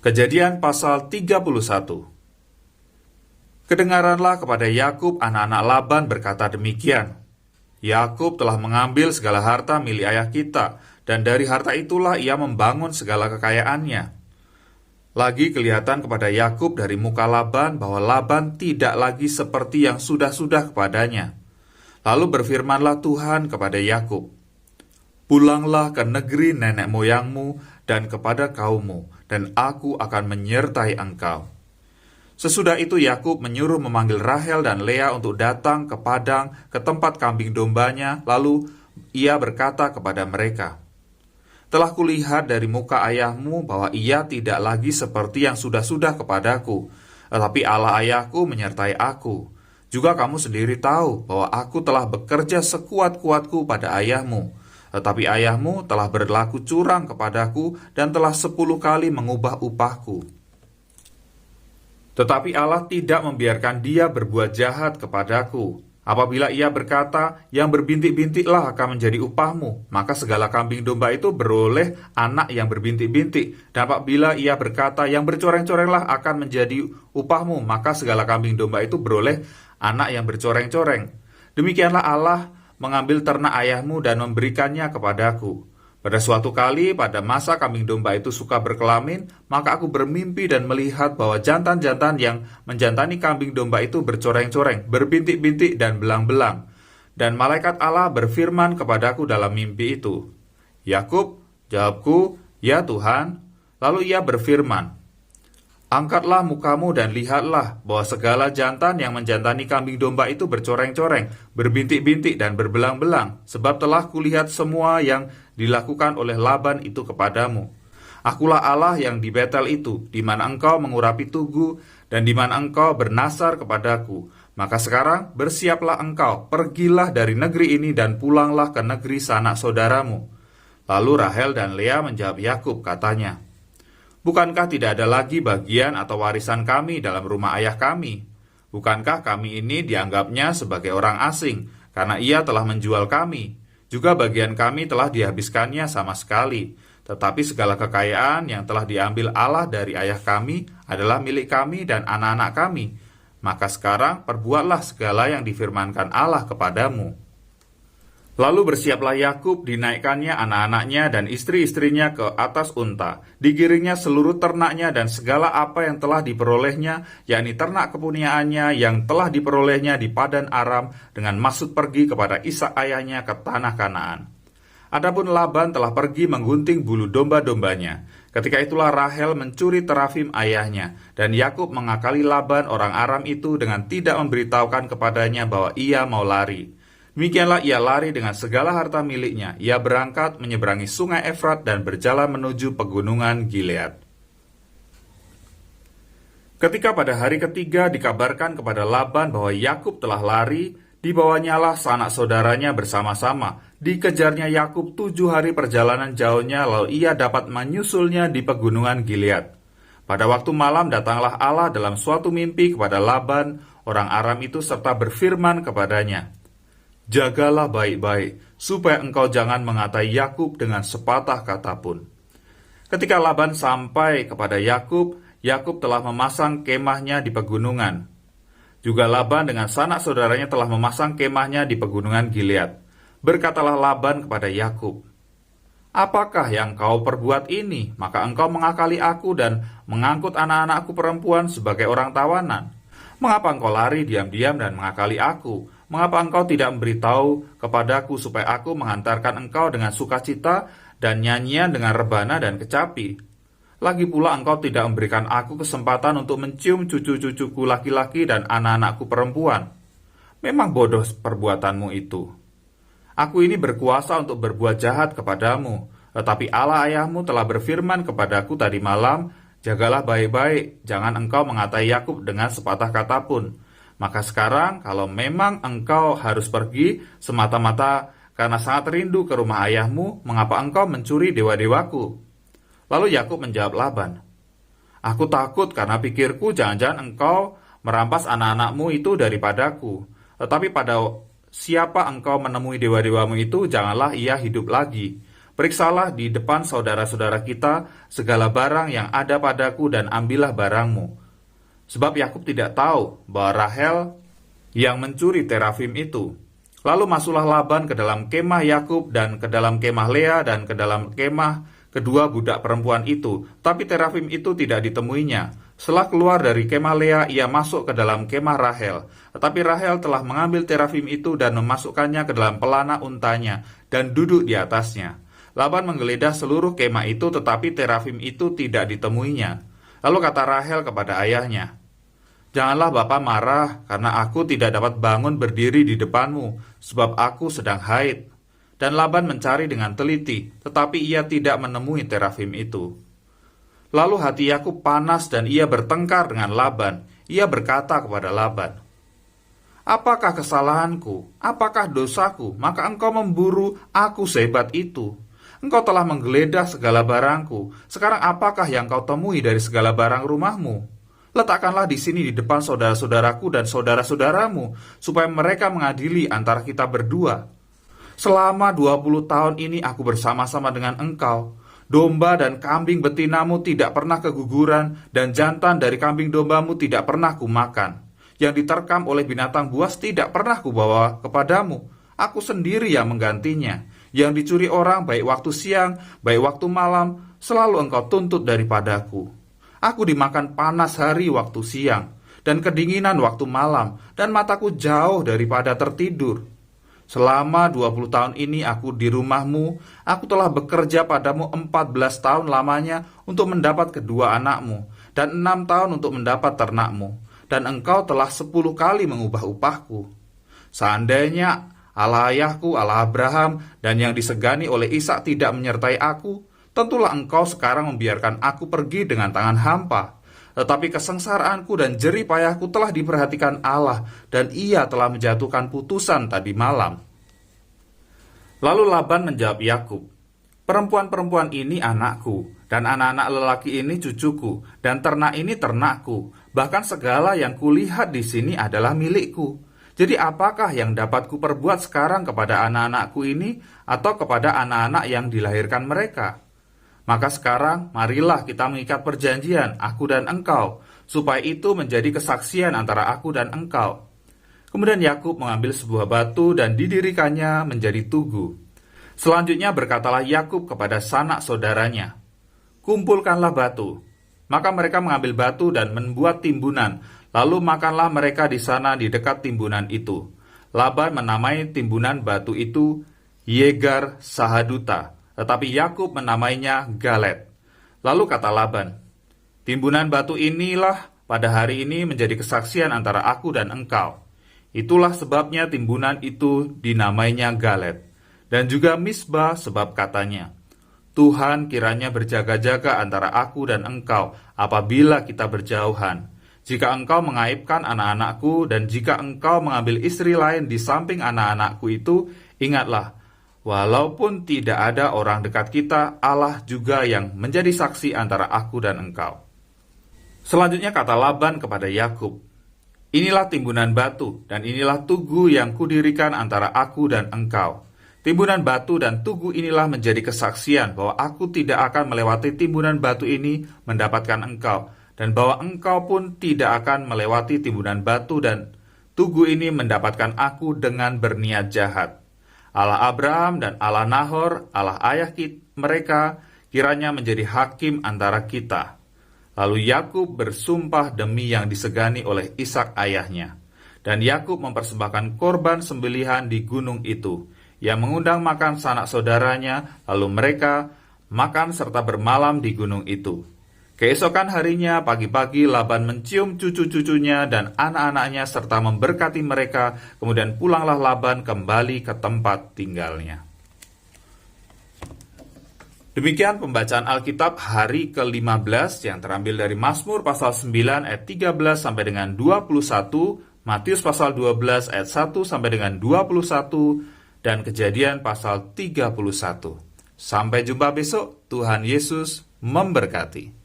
Kejadian pasal 31. Kedengaranlah kepada Yakub anak-anak Laban berkata demikian. Yakub telah mengambil segala harta milik ayah kita, dan dari harta itulah ia membangun segala kekayaannya. Lagi kelihatan kepada Yakub dari muka Laban bahwa Laban tidak lagi seperti yang sudah-sudah kepadanya. Lalu berfirmanlah Tuhan kepada Yakub, "Pulanglah ke negeri nenek moyangmu dan kepada kaummu, dan aku akan menyertai engkau." Sesudah itu Yakub menyuruh memanggil Rahel dan Lea untuk datang ke padang ke tempat kambing dombanya, lalu ia berkata kepada mereka, "Telah kulihat dari muka ayahmu bahwa ia tidak lagi seperti yang sudah-sudah kepadaku, tetapi Allah ayahku menyertai aku. Juga kamu sendiri tahu bahwa aku telah bekerja sekuat-kuatku pada ayahmu, tetapi ayahmu telah berlaku curang kepadaku dan telah 10 kali mengubah upahku. Tetapi Allah tidak membiarkan dia berbuat jahat kepadaku. Apabila ia berkata, yang berbintik-bintiklah akan menjadi upahmu, maka segala kambing domba itu beroleh anak yang berbintik-bintik. Dan apabila ia berkata, yang bercoreng-corenglah akan menjadi upahmu, maka segala kambing domba itu beroleh anak yang bercoreng-coreng. Demikianlah Allah mengambil ternak ayahmu dan memberikannya kepadaku. Pada suatu kali, pada masa kambing domba itu suka berkelamin, maka aku bermimpi dan melihat bahwa jantan-jantan yang menjantani kambing domba itu bercoreng-coreng, berbintik-bintik dan belang-belang. Dan malaikat Allah berfirman kepadaku dalam mimpi itu, "Yakub," jawabku, "Ya Tuhan." Lalu ia berfirman, "Angkatlah mukamu dan lihatlah bahwa segala jantan yang menjantani kambing domba itu bercoreng-coreng, berbintik-bintik dan berbelang-belang, sebab telah kulihat semua yang dilakukan oleh Laban itu kepadamu. Akulah Allah yang di Betel itu, di mana engkau mengurapi tugu dan di mana engkau bernasar kepadaku. Maka sekarang bersiaplah engkau, pergilah dari negeri ini dan pulanglah ke negeri sanak saudaramu." Lalu Rahel dan Lea menjawab Yakub, katanya, "Bukankah tidak ada lagi bagian atau warisan kami dalam rumah ayah kami? Bukankah kami ini dianggapnya sebagai orang asing, karena ia telah menjual kami? Juga bagian kami telah dihabiskannya sama sekali. Tetapi segala kekayaan yang telah diambil Allah dari ayah kami adalah milik kami dan anak-anak kami. Maka sekarang perbuatlah segala yang difirmankan Allah kepadamu." Lalu bersiaplah Yakub, dinaikkannya anak-anaknya dan istri-istrinya ke atas unta, digiringnya seluruh ternaknya dan segala apa yang telah diperolehnya, yakni ternak kepunyaannya yang telah diperolehnya di Padan Aram, dengan maksud pergi kepada Ishak ayahnya ke tanah Kanaan. Adapun Laban telah pergi menggunting bulu domba-dombanya. Ketika itulah Rahel mencuri terafim ayahnya, dan Yakub mengakali Laban orang Aram itu dengan tidak memberitahukan kepadanya bahwa ia mau lari. Demikianlah ia lari dengan segala harta miliknya. Ia berangkat menyeberangi sungai Efrat dan berjalan menuju pegunungan Gilead. Ketika pada hari ketiga dikabarkan kepada Laban bahwa Yakub telah lari, dibawanyalah sanak saudaranya bersama-sama. Dikejarnya Yakub 7 hari perjalanan jauhnya, lalu ia dapat menyusulnya di pegunungan Gilead. Pada waktu malam datanglah Allah dalam suatu mimpi kepada Laban, orang Aram itu, serta berfirman kepadanya, "Jagalah baik-baik, supaya engkau jangan mengatai Yakub dengan sepatah kata pun." Ketika Laban sampai kepada Yakub, Yakub telah memasang kemahnya di pegunungan. Juga Laban dengan sanak saudaranya telah memasang kemahnya di pegunungan Gilead. Berkatalah Laban kepada Yakub, "Apakah yang kau perbuat ini? Maka engkau mengakali aku dan mengangkut anak-anakku perempuan sebagai orang tawanan. Mengapa engkau lari diam-diam dan mengakali aku? Mengapa engkau tidak memberitahu kepadaku supaya aku menghantarkan engkau dengan sukacita dan nyanyian dengan rebana dan kecapi? Lagi pula engkau tidak memberikan aku kesempatan untuk mencium cucu-cucuku laki-laki dan anak-anakku perempuan. Memang bodoh perbuatanmu itu. Aku ini berkuasa untuk berbuat jahat kepadamu, tetapi Allah ayahmu telah berfirman kepadaku tadi malam, jagalah baik-baik, jangan engkau mengatai Yakub dengan sepatah kata pun. Maka sekarang, kalau memang engkau harus pergi semata-mata karena sangat rindu ke rumah ayahmu, mengapa engkau mencuri dewa-dewaku?" Lalu Yakub menjawab Laban, "Aku takut karena pikirku jangan-jangan engkau merampas anak-anakmu itu daripadaku. Tetapi pada siapa engkau menemui dewa-dewamu itu, janganlah ia hidup lagi. Periksalah di depan saudara-saudara kita segala barang yang ada padaku dan ambillah barangmu. Sebab Yakub tidak tahu bahwa Rahel yang mencuri terafim itu. Lalu masuklah Laban ke dalam kemah Yakub dan ke dalam kemah Lea dan ke dalam kemah kedua budak perempuan itu. Tapi terafim itu tidak ditemuinya. Setelah keluar dari kemah Lea, ia masuk ke dalam kemah Rahel. Tetapi Rahel telah mengambil terafim itu dan memasukkannya ke dalam pelana untanya dan duduk di atasnya. Laban menggeledah seluruh kemah itu, tetapi terafim itu tidak ditemuinya. Lalu kata Rahel kepada ayahnya, "Janganlah Bapa marah, karena aku tidak dapat bangun berdiri di depanmu, sebab aku sedang haid." Dan Laban mencari dengan teliti, tetapi ia tidak menemui terafim itu. Lalu hati Yakub panas dan ia bertengkar dengan Laban. Ia berkata kepada Laban, "Apakah kesalahanku? Apakah dosaku? Maka engkau memburu aku sehebat itu. Engkau telah menggeledah segala barangku. Sekarang apakah yang kau temui dari segala barang rumahmu? Letakkanlah di sini di depan saudara-saudaraku dan saudara-saudaramu, supaya mereka mengadili antara kita berdua. Selama 20 tahun ini aku bersama-sama dengan engkau. Domba dan kambing betinamu tidak pernah keguguran, dan jantan dari kambing dombamu tidak pernah kumakan. Yang diterkam oleh binatang buas tidak pernah kubawa kepadamu. Aku sendiri yang menggantinya. Yang dicuri orang baik waktu siang, baik waktu malam, selalu engkau tuntut daripadaku. Aku dimakan panas hari waktu siang, dan kedinginan waktu malam, dan mataku jauh daripada tertidur. Selama 20 tahun ini aku di rumahmu, aku telah bekerja padamu 14 tahun lamanya untuk mendapat kedua anakmu, dan 6 tahun untuk mendapat ternakmu, dan engkau telah 10 kali mengubah upahku. Seandainya Allah ayahku, Allah Abraham, dan yang disegani oleh Ishak tidak menyertai aku, tentulah engkau sekarang membiarkan aku pergi dengan tangan hampa. Tetapi kesengsaraanku dan jerih payahku telah diperhatikan Allah, dan ia telah menjatuhkan putusan tadi malam." Lalu Laban menjawab Yakub, "Perempuan-perempuan ini anakku, dan anak-anak lelaki ini cucuku, dan ternak ini ternakku. Bahkan segala yang kulihat di sini adalah milikku. Jadi apakah yang dapat kuperbuat sekarang kepada anak-anakku ini atau kepada anak-anak yang dilahirkan mereka? Maka sekarang marilah kita mengikat perjanjian, aku dan engkau, supaya itu menjadi kesaksian antara aku dan engkau." Kemudian Yakub mengambil sebuah batu dan didirikannya menjadi tugu. Selanjutnya berkatalah Yakub kepada sanak saudaranya, "Kumpulkanlah batu." Maka mereka mengambil batu dan membuat timbunan. Lalu makanlah mereka di sana di dekat timbunan itu. Laban menamai timbunan batu itu Yegar Sahaduta, tetapi Yakub menamainya Galet. Lalu kata Laban, "Timbunan batu inilah pada hari ini menjadi kesaksian antara aku dan engkau." Itulah sebabnya timbunan itu dinamainya Galet. Dan juga Misbah, sebab katanya, "Tuhan kiranya berjaga-jaga antara aku dan engkau apabila kita berjauhan. Jika engkau mengaibkan anak-anakku, dan jika engkau mengambil istri lain di samping anak-anakku itu, ingatlah, walaupun tidak ada orang dekat kita, Allah juga yang menjadi saksi antara aku dan engkau." Selanjutnya kata Laban kepada Yakub, "Inilah timbunan batu, dan inilah tugu yang kudirikan antara aku dan engkau. Timbunan batu dan tugu inilah menjadi kesaksian bahwa aku tidak akan melewati timbunan batu ini mendapatkan engkau, dan bahwa engkau pun tidak akan melewati timbunan batu dan tugu ini mendapatkan aku dengan berniat jahat. Allah Abraham dan Allah Nahor, Allah ayah mereka, kiranya menjadi hakim antara kita." Lalu Yakub bersumpah demi yang disegani oleh Ishak ayahnya. Dan Yakub mempersembahkan korban sembelihan di gunung itu. Ia mengundang makan sanak saudaranya, lalu mereka makan serta bermalam di gunung itu. Keesokan harinya pagi-pagi Laban mencium cucu-cucunya dan anak-anaknya serta memberkati mereka. Kemudian pulanglah Laban kembali ke tempat tinggalnya. Demikian pembacaan Alkitab hari ke-15 yang terambil dari Mazmur pasal 9 ayat 13 sampai dengan 21, Matius pasal 12 ayat 1 sampai dengan 21, dan Kejadian pasal 31. Sampai jumpa besok, Tuhan Yesus memberkati.